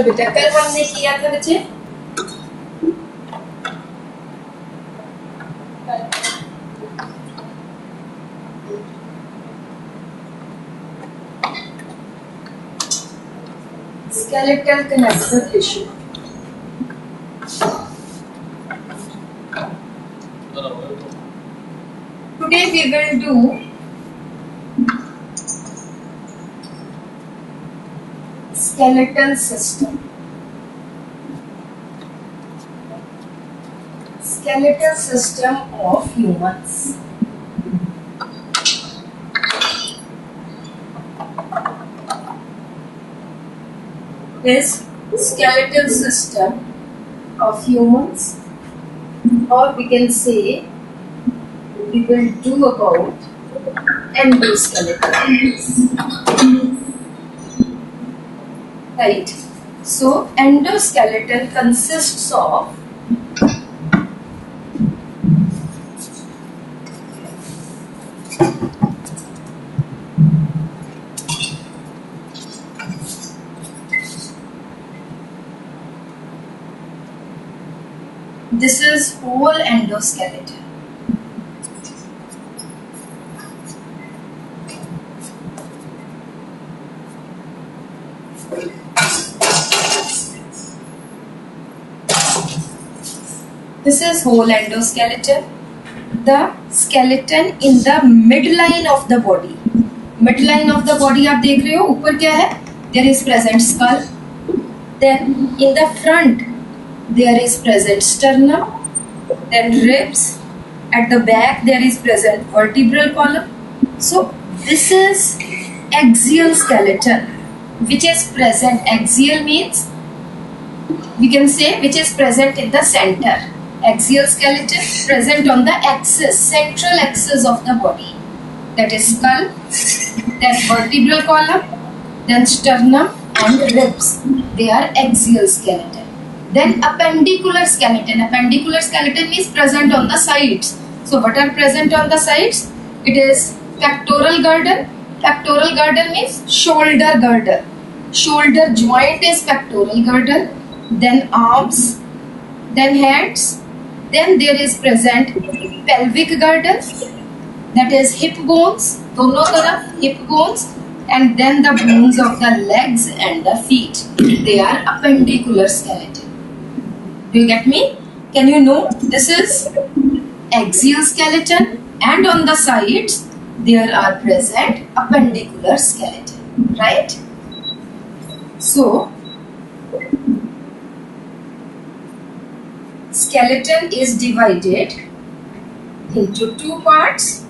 चलो बेटा, कल हमने किया था बच्चे skeletal connective tissue. Today we will do skeletal system. Skeletal system of humans. Is skeletal system of humans, or we can say we will do about endoskeleton. Right? So endoskeleton consists of this is whole endoskeleton. This is whole endoskeleton. The skeleton in the midline of the body. Midline of the body आप देख रहे हो ऊपर क्या है? There is present skull. Then in the front there is present sternum. Then ribs. At the back there is present vertebral column. So this is axial skeleton, which is present. Axial means we can say which is present in the center. Axial skeleton present on the axis, central axis of the body. That is skull, then vertebral column, then sternum and ribs. They are axial skeleton. Then appendicular skeleton. Appendicular skeleton is present on the sides. So what are present on the sides? It is pectoral girdle. Pectoral girdle means shoulder girdle. Shoulder joint is pectoral girdle. Then arms, then hands. Then there is present pelvic girdle, that is hip bones, दोनों तरफ hip bones, and then the bones of the legs and the feet. They are appendicular skeleton. Do you get me? Can you know this is axial skeleton, and on the sides there are present appendicular skeleton, right? So skeleton is divided into two parts.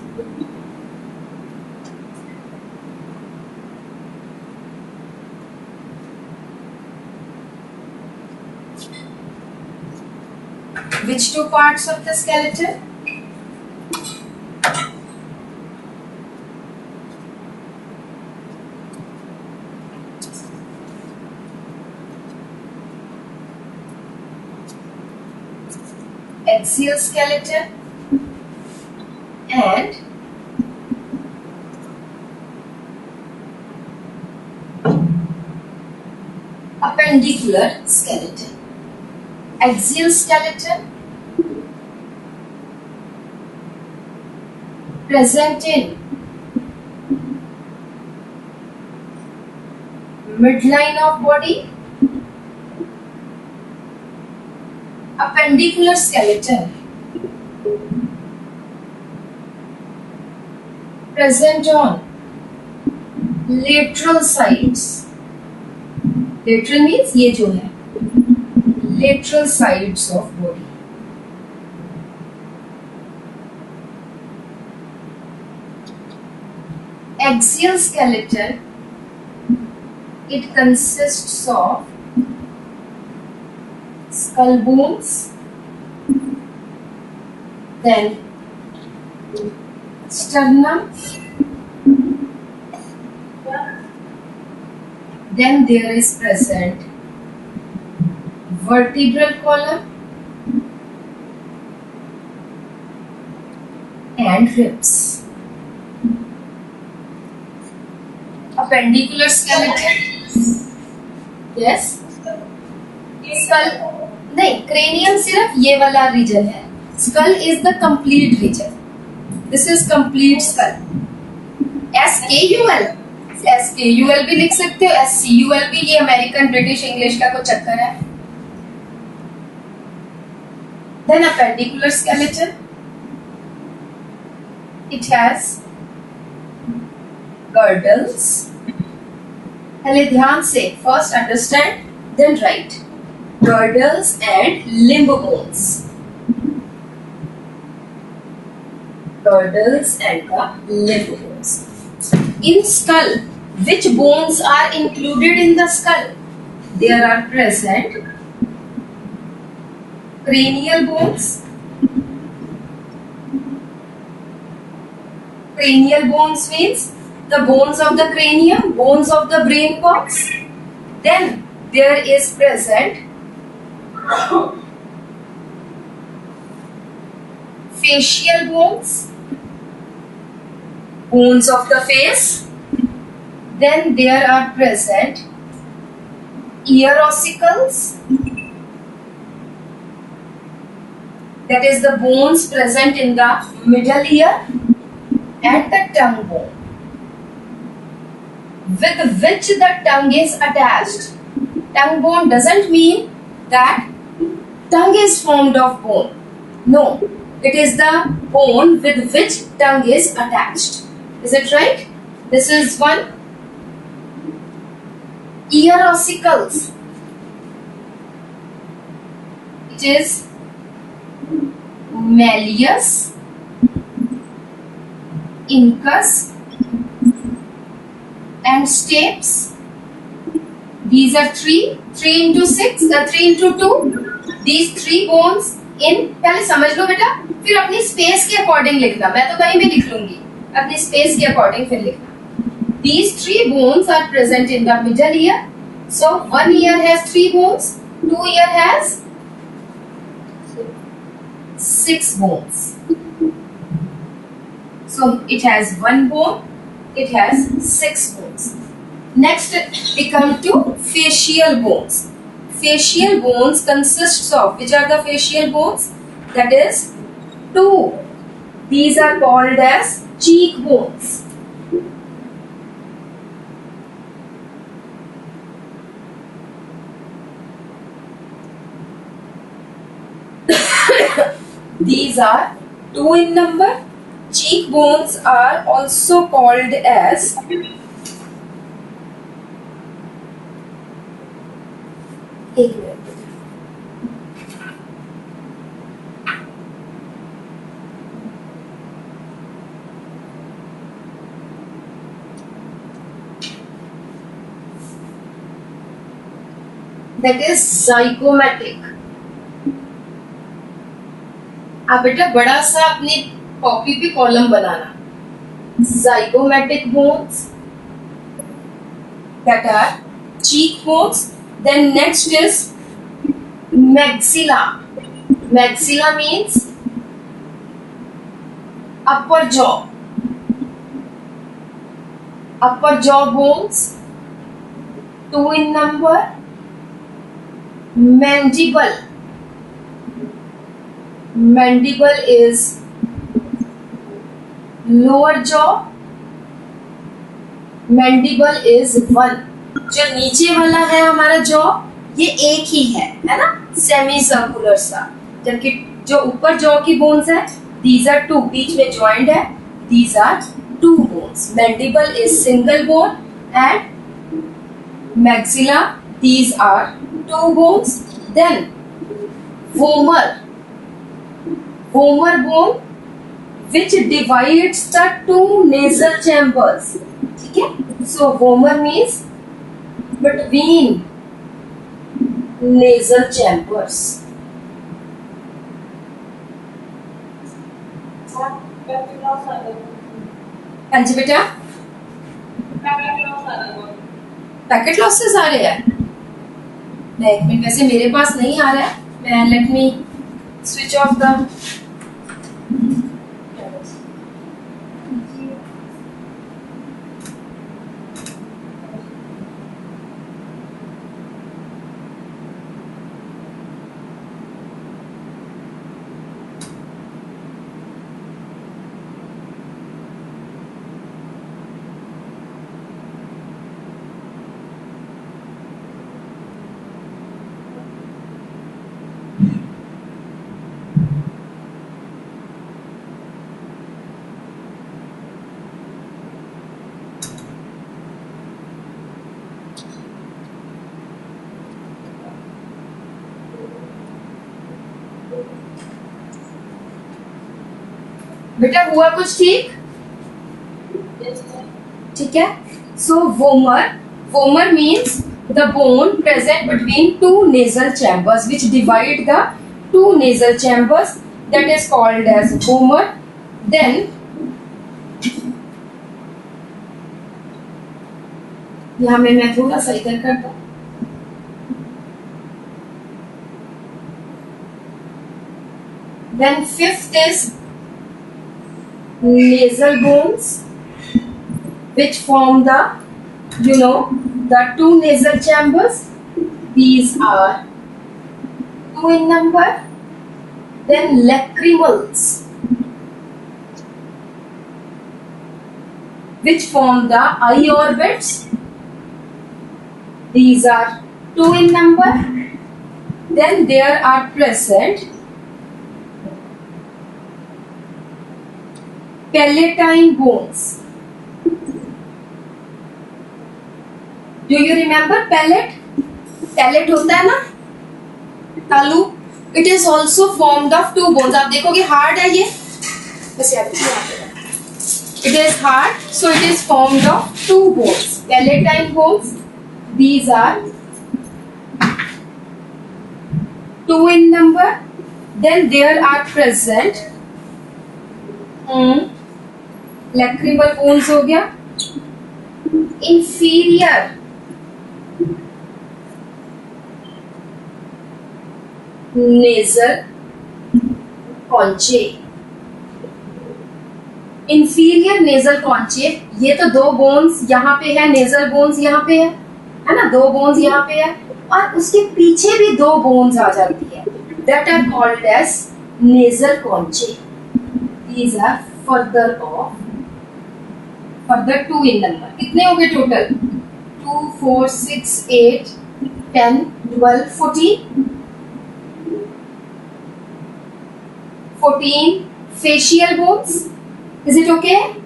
Which two parts of the skeleton? Axial skeleton and appendicular skeleton. Axial skeleton present in midline of body. Appendicular skeleton present on lateral sides. Lateral means ये जो है lateral sides of body. Axial skeleton, it consists of skull bones, then sternum, then there is present vertebral column and ribs. Appendicular skeleton, yes, skull नहीं, cranium सिर्फ ये वाला region है. Skull is the complete region. This is complete skull. SKUL, SKUL भी लिख सकते हो, SCUL भी. ये अमेरिकन ब्रिटिश इंग्लिश का कुछ चक्कर है. Then appendicular skeleton. It has girdles. पहले ध्यान से first understand, then write. Girdles and limb bones. Girdles and the limb bones. In skull, which bones are included in the skull? There are present cranial bones. Cranial bones means the bones of the cranium, bones of the brain box. Then there is present facial bones, bones of the face. Then there are present ear ossicles. That is the bones present in the middle ear, and the tongue bone, with which the tongue is attached. Tongue bone doesn't mean that tongue is formed of bone. No, it is the bone with which tongue is attached. Is it right? This is one. Ear ossicles. It is malleus, incus and stapes. These are three into 6, 3 into 2. These three bones in, पहले समझ लो बेटा, फिर अपनी space के according लिखना. मैं तो कहीं भी लिख लूंगी, अपनी स्पेस के अकॉर्डिंग फिर लिखना. These three bones are present in the middle ear. So one ear has 3 bones, 2 ear has 6 bones. So it has 1 bone, it has 6 bones. Next we come to facial bones. Facial bones consists of, which are the facial bones? That is 2. These are called as cheekbones. These are 2 in number. Cheekbones are also called as एक minute. That is zygomatic. आप बेटा बड़ा सा अपनी copy पे column banana. Zygomatic bones, that are cheekbones. Then next is maxilla. Maxilla means upper jaw. Upper jaw bones, 2 in number. Mandible. Mandible is lower jaw. Mandible is 1. जो नीचे वाला है हमारा जॉ, ये एक ही है ना, सेमी सर्कुलर सा. जबकि जो ऊपर जॉ की बोन्स है, these are 2, बीच में ज्वाइंट है, these are 2 bones. Mandible is single bone and maxilla, these are 2 bones. Then vomer. Vomer bone which divides the 2 nasal chambers. ठीक है? So vomer means between nasal chambers. हाँ जी बेटा, packet losses आ रहे हैं. मैं एक मिनट, वैसे मेरे पास नहीं आ रहा है. मैं let me switch off the बेटा हुआ कुछ ठीक? ठीक है. So vomer means the bone present between two nasal chambers which divide the two nasal chambers, that is called as vomer. Then यहाँ में मैं थोड़ा सा इधर करता हूँ. Then fifth is nasal bones which form the the two nasal chambers. These are two in number. Then lacrimals which form the eye orbits. These are two in number. Then there are present palatine bones. Do you remember palate? Palate होता है ना, तालू. It is also formed of two bones. आप देखोगे hard है ये, बस याद रखिए. It is hard, so it is formed of two bones, palatine bones. These are two in number. Then there are present lacrimal bones हो गया. Inferior nasal conchae. Inferior nasal conchae, ये तो दो बोन्स यहाँ पे है, नेजल बोन्स यहाँ पे है ना, दो बोन्स यहाँ पे है, और उसके पीछे भी दो बोन्स आ जाती है. That are called as nasal conchae. These are further two in number. कितने हो गए total? 2, 4, 6, 8, 10, 12, 14. 14 facial bones. Is it okay?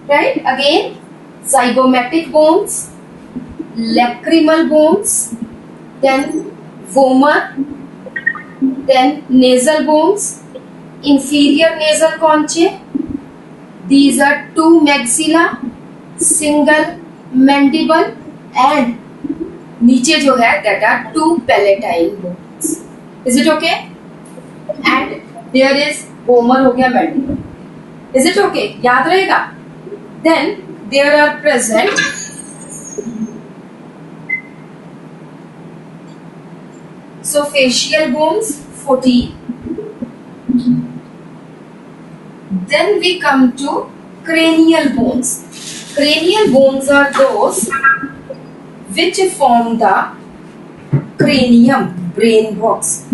Right? Again, zygomatic bones, lacrimal bones, then vomer, then nasal bones, inferior nasal conchae. These are two maxilla, single mandible, and नीचे जो है that are two palatine bones. Is it okay? And there is vomer हो गया, mandible. Is it okay? याद रहेगा? Then there are present so facial bones 14. Then we come to cranial bones. Cranial bones are those which form the cranium, brain box.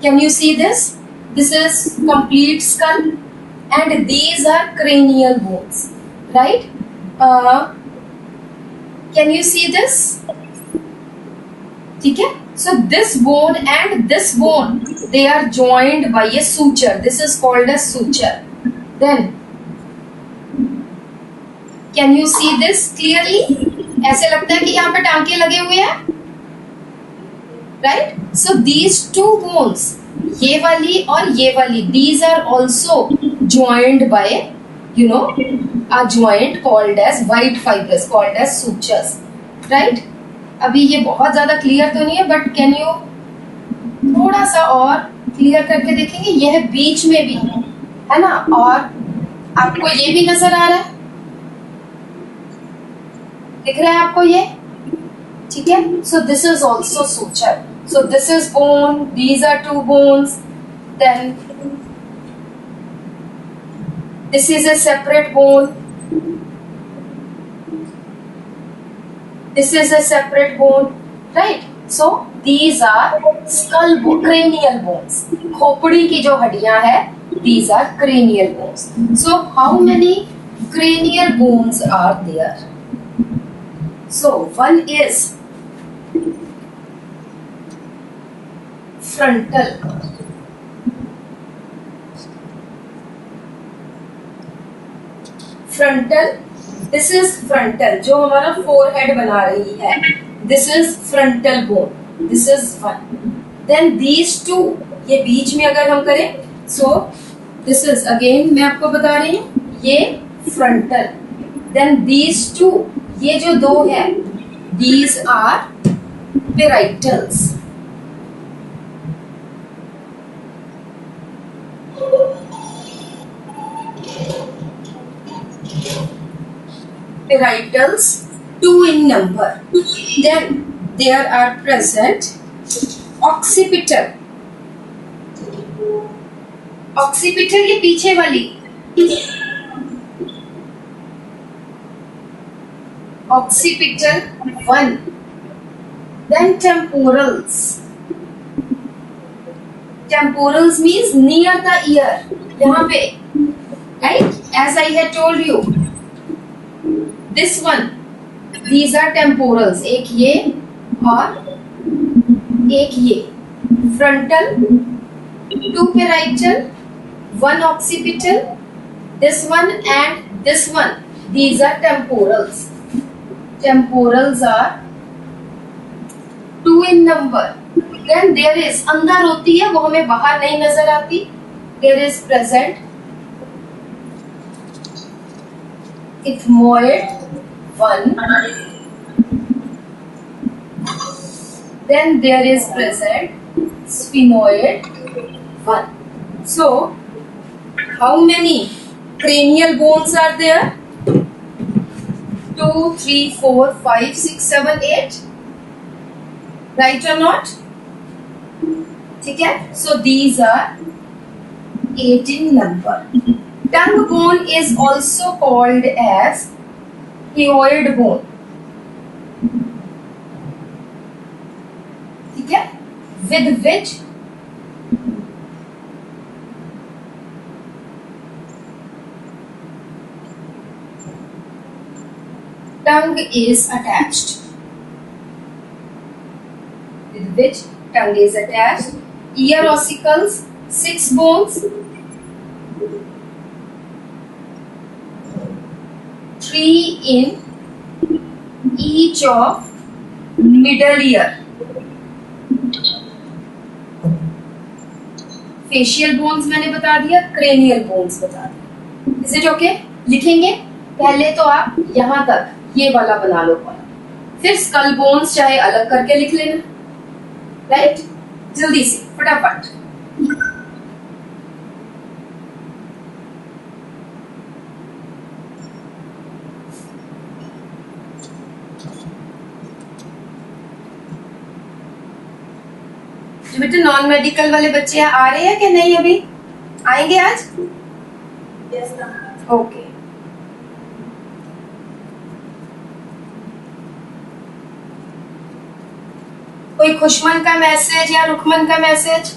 Can you see this? This is complete skull, and these are cranial bones, right? Can you see this? ठीक है. So this bone and this bone, they are joined by a suture. This is called a suture. Then can you see this clearly? ऐसे लगता है कि यहाँ पे टांके लगे हुए हैं, right? So these two bones, ये वाली और ये वाली, these are also joined by a joint called as white fibers, called as sutures, right? अभी ये बहुत ज्यादा क्लियर तो नहीं है, बट कैन यू थोड़ा सा और क्लियर करके देखेंगे? यह बीच में भी है ना, और आपको ये भी नजर आ रहा है, दिख रहा है आपको ये? ठीक है. So this is also suture. So this is bone, these are two bones, then this is a separate bone, this is a separate bone, right? So these are skull bone, cranial bones. खोपड़ी की जो हड्डियां है, these are cranial bones. So how many cranial bones are there? So one is frontal. Frontal, this is frontal, जो हमारा forehead बना रही है. This is frontal bone. This is one. Then these two, ये बीच में अगर हम करें, सो दिस इज अगेन मैं आपको बता रही हूँ ये फ्रंटल, देन दीज टू, ये जो दो है these are parietals. Parietals, two in number. Then there are present occipital. Occipital ये पीछे वाली. Occipital 1. Then temporals. Temporals means near the ear. यहाँ पे, right? As I had told you. This one, these are temporals. एक ये और एक ये. Frontal, 2 parietal, 1 occipital. This one and this one. These are temporals. Temporals are 2 in number. Then there is, अंदर होती है, वो हमें बाहर नहीं नजर आती. There is present ethmoid 1. Then there is present sphenoid 1. So how many cranial bones are there? 2, 3, 4, 5, 6, 7, 8. Right or not? ठीक है? So these are 8 in number. Tongue bone is also called as hyoid bone. ठीक है? With which tongue is attached. With which tongue is attached. Ear ossicles, 6 bones. 3 in each of middle ear. Facial bones मैंने बता दिया, cranial bones बता दिया. Is it okay? लिखेंगे पहले तो आप यहाँ तक ये वाला बना लो वाला, फिर skull bones चाहे अलग करके लिख लेना, right? जल्दी से फटाफट. जो बेटे नॉन मेडिकल वाले बच्चे आ रहे हैं कि नहीं, अभी आएंगे आज? Yes ma'am. ओके. कोई खुशमन का मैसेज या रुकमन का मैसेज?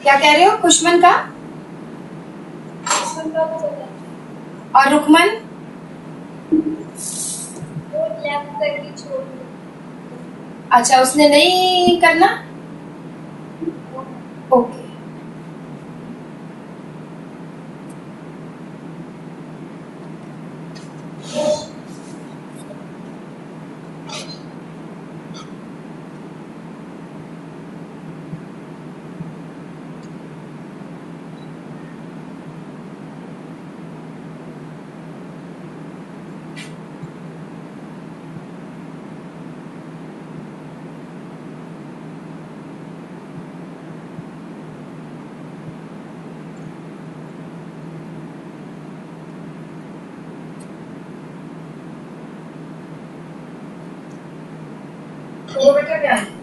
क्या कह रहे हो? खुशमन का और रुकमन? अच्छा, उसने नहीं करना. ओके. वो बेटा क्या है?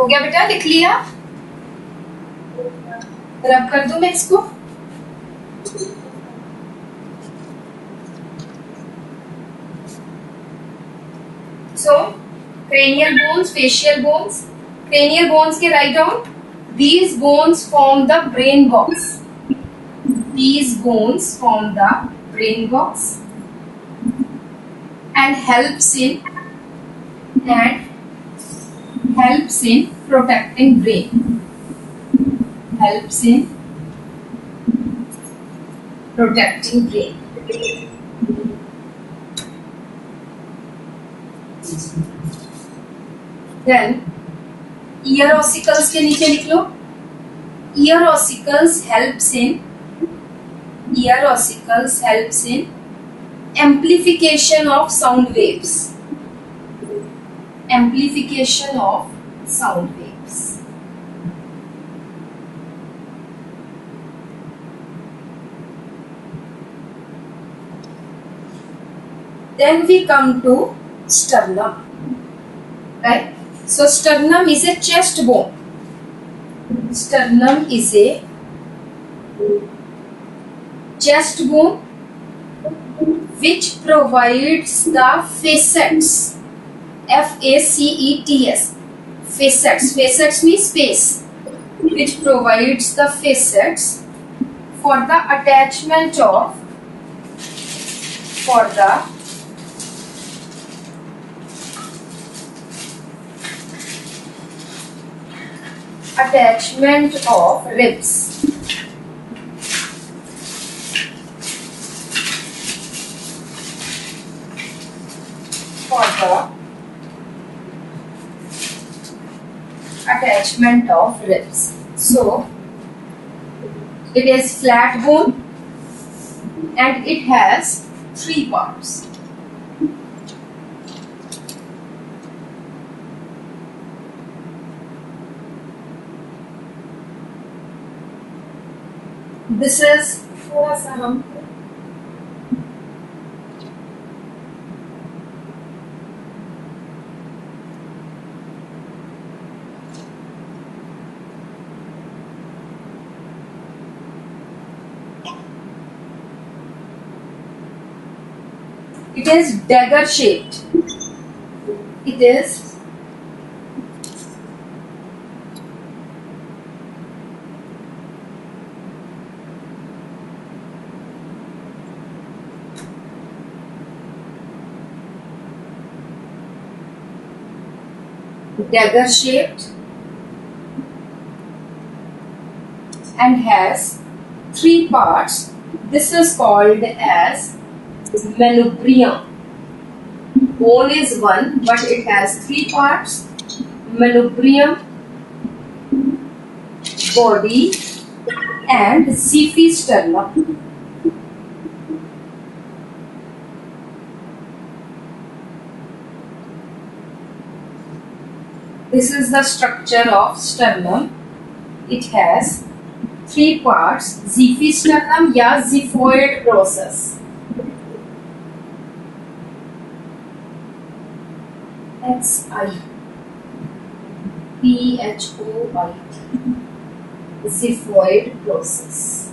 हो गया बेटा, लिख लिया? रब कर दूं मैं इसको? So, cranial bones, facial bones. Cranial bones के write down. These bones form the brain box. These bones form the brain box and helps in protecting brain. Helps in protecting brain. Then ear ossicles के नीचे लिख लो. Ear ossicles helps in amplification of sound waves. Amplification of sound waves. Then we come to sternum. Right? So sternum is a chest bone. Sternum is a chest bone which provides the facets. F-A-C-E-T-S. Facets. Facets means space. Which provides the facets for the attachment of ribs. For the attachment of ribs. So it is flat bone and it has 3 parts. This is थोड़ा सा हम It is dagger shaped. It is dagger shaped and has 3 parts. This is called as manubrium. Bone is 1 but it has 3 parts. Manubrium, body and Zifi sternum. This is the structure of sternum. It has 3 parts. Zifi sternum या xiphoid process. Xiphoid. Xiphoid process.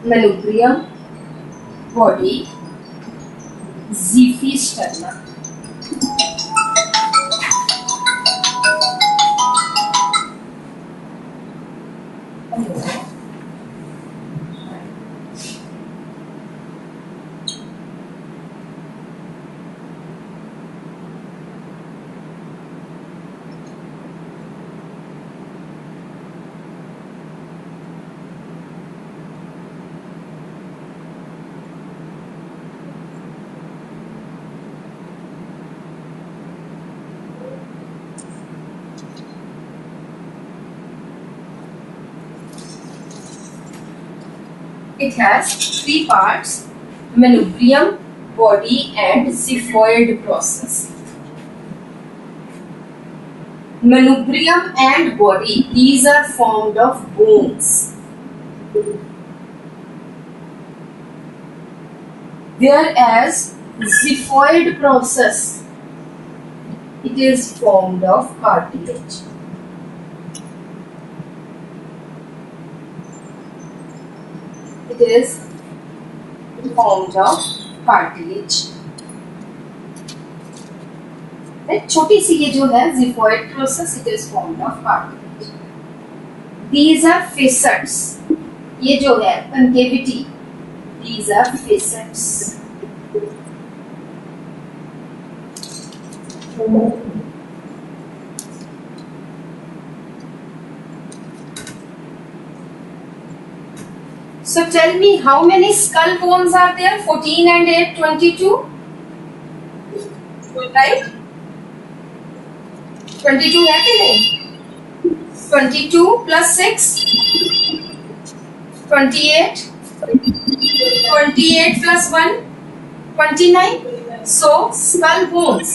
Manubrium, body, Zifi sternum. It has 3 parts: manubrium, body and xiphoid process. Manubrium and body, these are formed of bones. Whereas xiphoid process It is formed of cartilage. It is formed of cartilage. छोटी सी ये जो है xiphoid process, it is formed of cartilage. These are facets. ये जो है concavity, these are facets. So tell me, how many skull bones are there? 14 and 8, 22. Right? 22 है कि नहीं? 22 plus 6, 28. 28 plus 1, 29. So skull bones,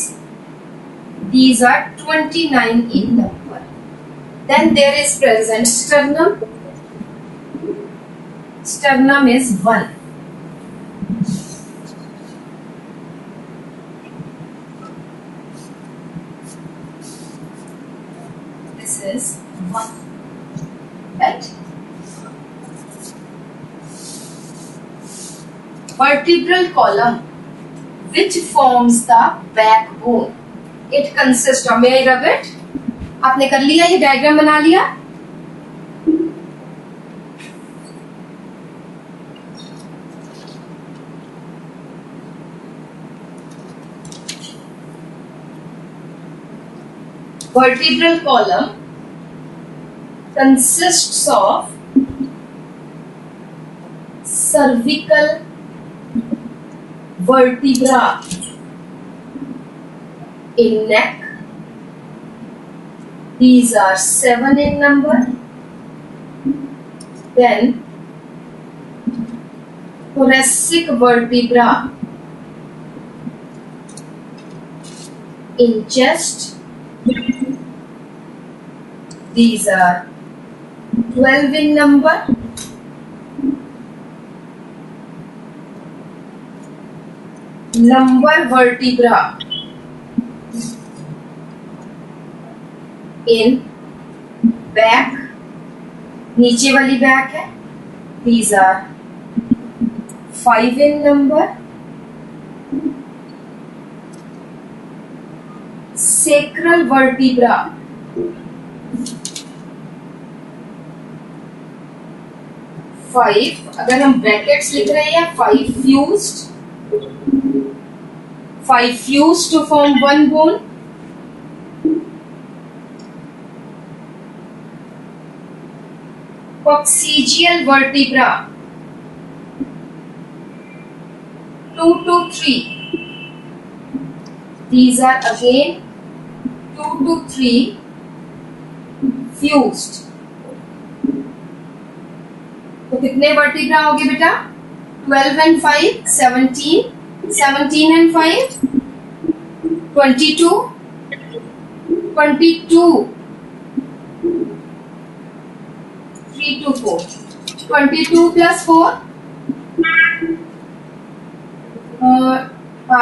these are 29 in number. Then there is present sternum. Sternum is 1. This is 1. Right? Vertebral column, which forms the backbone. It consists of, may I rub it? आपने कर लिया, ये diagram बना लिया? Vertebral column consists of cervical vertebra in neck. These are 7 in number. Then thoracic vertebra in chest. These are 12 in number. Lumbar vertebra in back, नीचे वाली back है. These are 5 in number. Sacral vertebra five, अगर हम brackets लिख रहे हैं, 5 fused, 5 fused to form one bone. Coccygeal vertebra 2 to 3. These are again 2 to 3 fused. तो कितने वर्टिब्रा हो गए बेटा? 12 and 5, 17, 17 and 5, 22, 22, 3 to 4, 22 plus 4,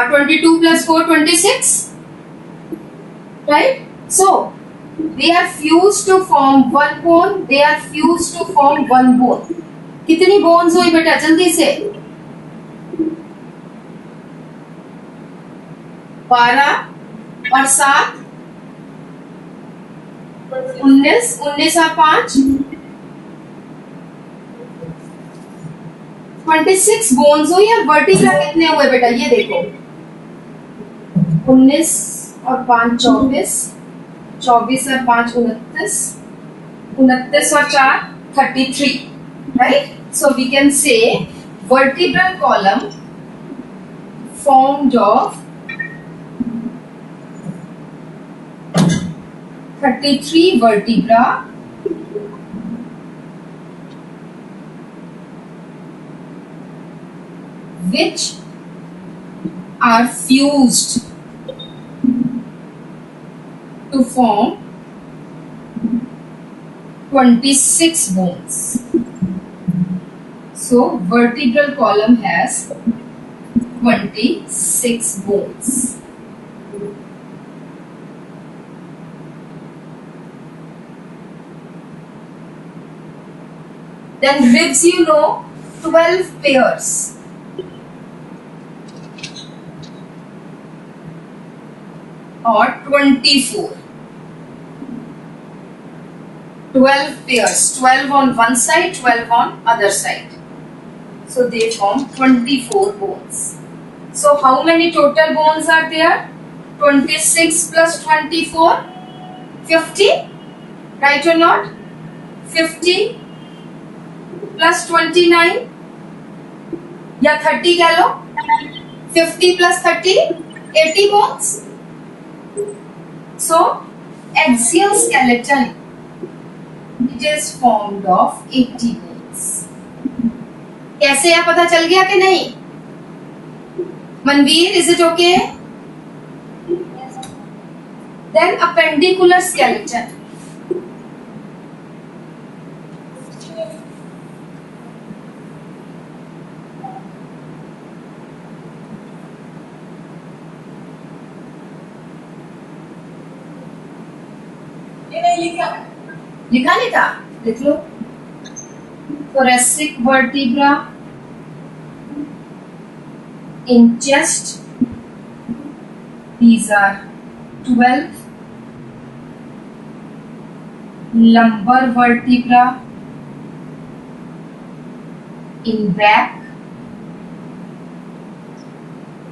22 plus 4, 26, right? So they are fused to form one bone. They are fused to form one bone. कितनी bones हुई बेटा जल्दी से? 12 और 7, 19, 19 और 5, 26 बोन्स हुई है. वर्टिब्रा कितने हुए बेटा? ये देखो, 19 और 5 24, 24 और 5 29, 29 और 4 33. Right? So we can say vertebral column formed of 33 vertebra which are fused to form 26 bones. So vertebral column has 26 bones. Then ribs, 12 pairs. Or 24. 12 pairs. 12 on one side, 12 on other side. So they form 24 bones. So how many total bones are there? 26 plus 24, 50. Right or not? 50 plus 29 या 30 कह लो. 50 plus 30, 80 bones. So axial skeleton, it is formed of 80 bones. कैसे है, पता चल गया कि नहीं? Manveer, is it okay? Then appendicular skeleton. लिखा नहीं था, लिख लो. Thoracic vertebra in chest, these are 12. Lumbar vertebra in back,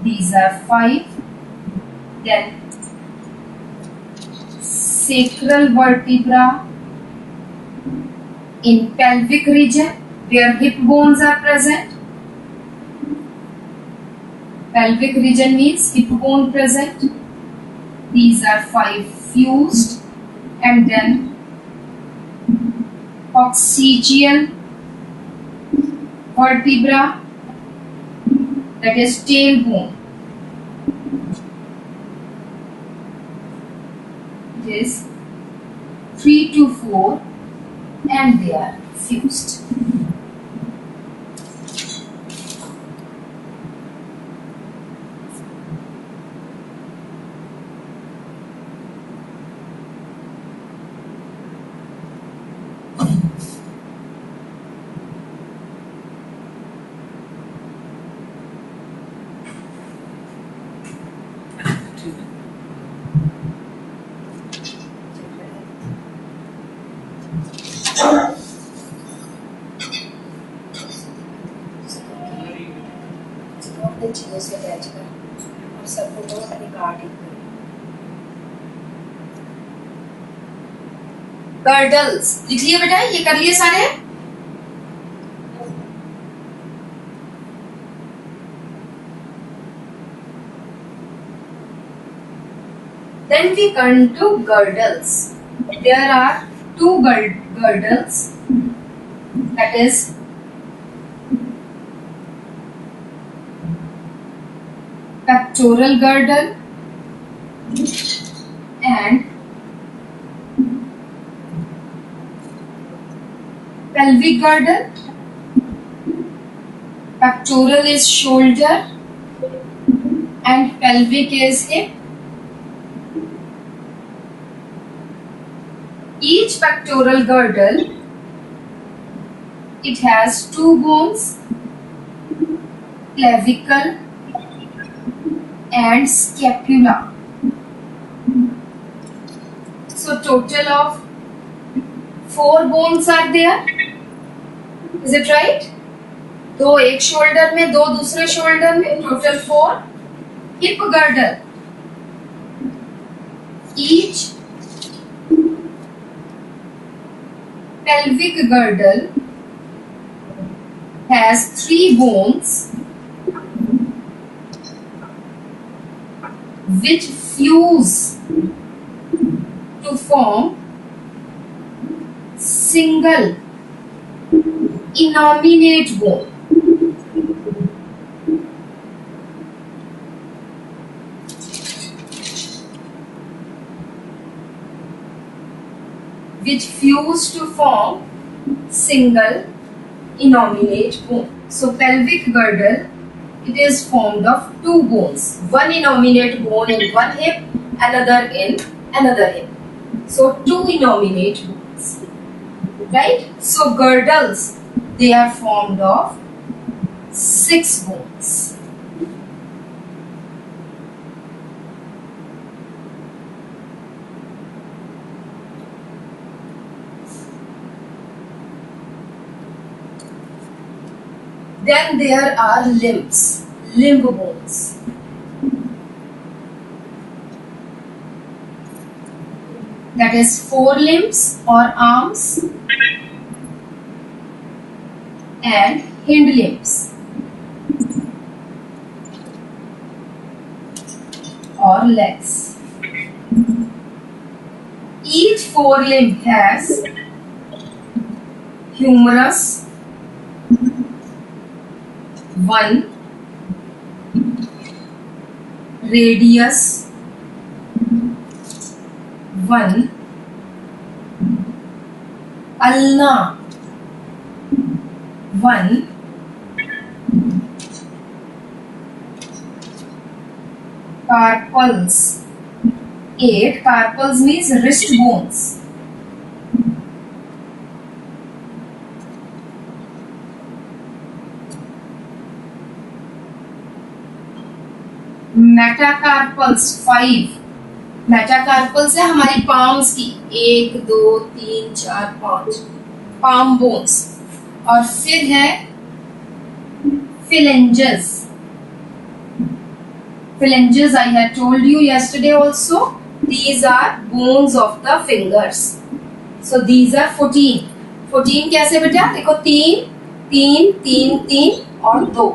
these are 5. Then sacral vertebra in pelvic region where hip bones are present. Pelvic region means hip bone present. These are 5 fused. And then coccygeal vertebra, that is tailbone. It is 3 to 4 and they are fused. चीजों से attach कर और सबको तो अपनी काट ही girdles लिख लिए बेटा, ये कर लिए सारे. Then we come to girdles. There are two girdles, that is pectoral girdle and pelvic girdle. Pectoral is shoulder and pelvic is hip. Each pectoral girdle, it has 2 bones, clavicle and scapula. So total of 4 bones are there. Is it right? 2 एक shoulder में, 2 दूसरे shoulder में, total 4. Hip girdle. Each pelvic girdle has 3 bones which fuse to form single innominate bone. Which fuse to form single innominate bone. So pelvic girdle, it is formed of 2 bones. One innominate bone in one hip, another in another hip. So 2 innominate bones. Right? So girdles they are formed of 6 bones. Then there are limbs, limb bones. That is forelimbs or arms and hind limbs or legs. Each forelimb has humerus, 1, radius, 1, ulna, 1, carpals, 8. Carpals means wrist bones. Metacarpals 5. Metacarpals है हमारी palms की 1 2 3 4 5 palm bones. और फिर है phalanges. Phalanges I had told you yesterday also. These are bones of the fingers. So these are 14. 14 कैसे बेटा? देखो 3 3 3 3 और 2.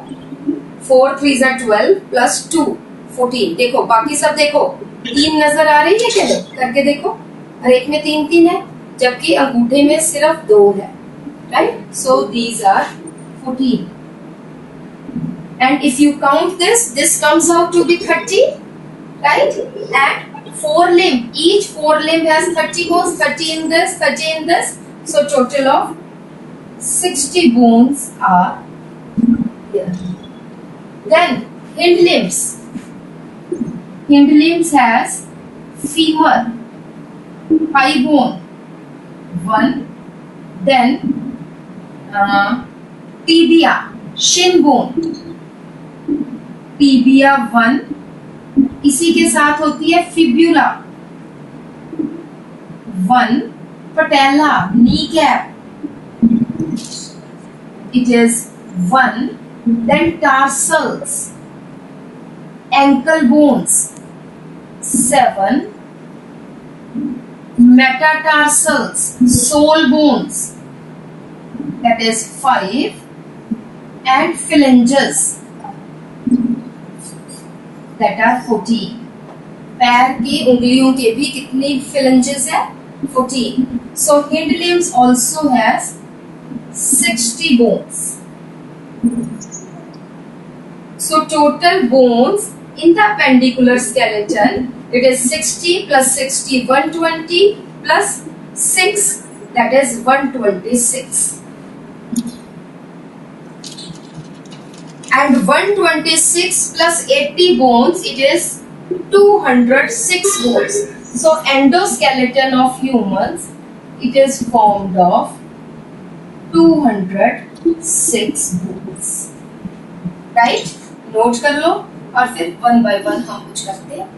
4 3 are 12 plus 2 14. देखो बाकी सब देखो 3 नजर आ रही है क्या? करके देखो. और एक में 3 3 है जबकि अंगूठे में सिर्फ 2 है. Right. So these are 14. And if you count this comes out to be 30, right? And forelimb, each forelimb has 30 bones, 30 in this, 30 in this. So total of 60 bones are here. Then hind limbs. Hind limbs has femur, high bone, 1. Then tibia, shin bone. Tibia 1. इसी के साथ होती है fibula 1. Patella, knee cap, it is 1. Then tarsals, ankle bones 7. Metatarsals, sole bones, that is 5. And phalanges, that are 14. पैर की उंगलियों के भी कितनी phalanges है? 14. So hind limbs also has 60 bones. So total bones in the appendicular skeleton, it is 60 plus 60 120 plus 6, that is 126. And 126 plus 80 bones, it is 206 bones. So endoskeleton of humans, it is formed of 206 bones. Right? Note कर लो और फिर 1 by 1 हम कुछ करते हैं.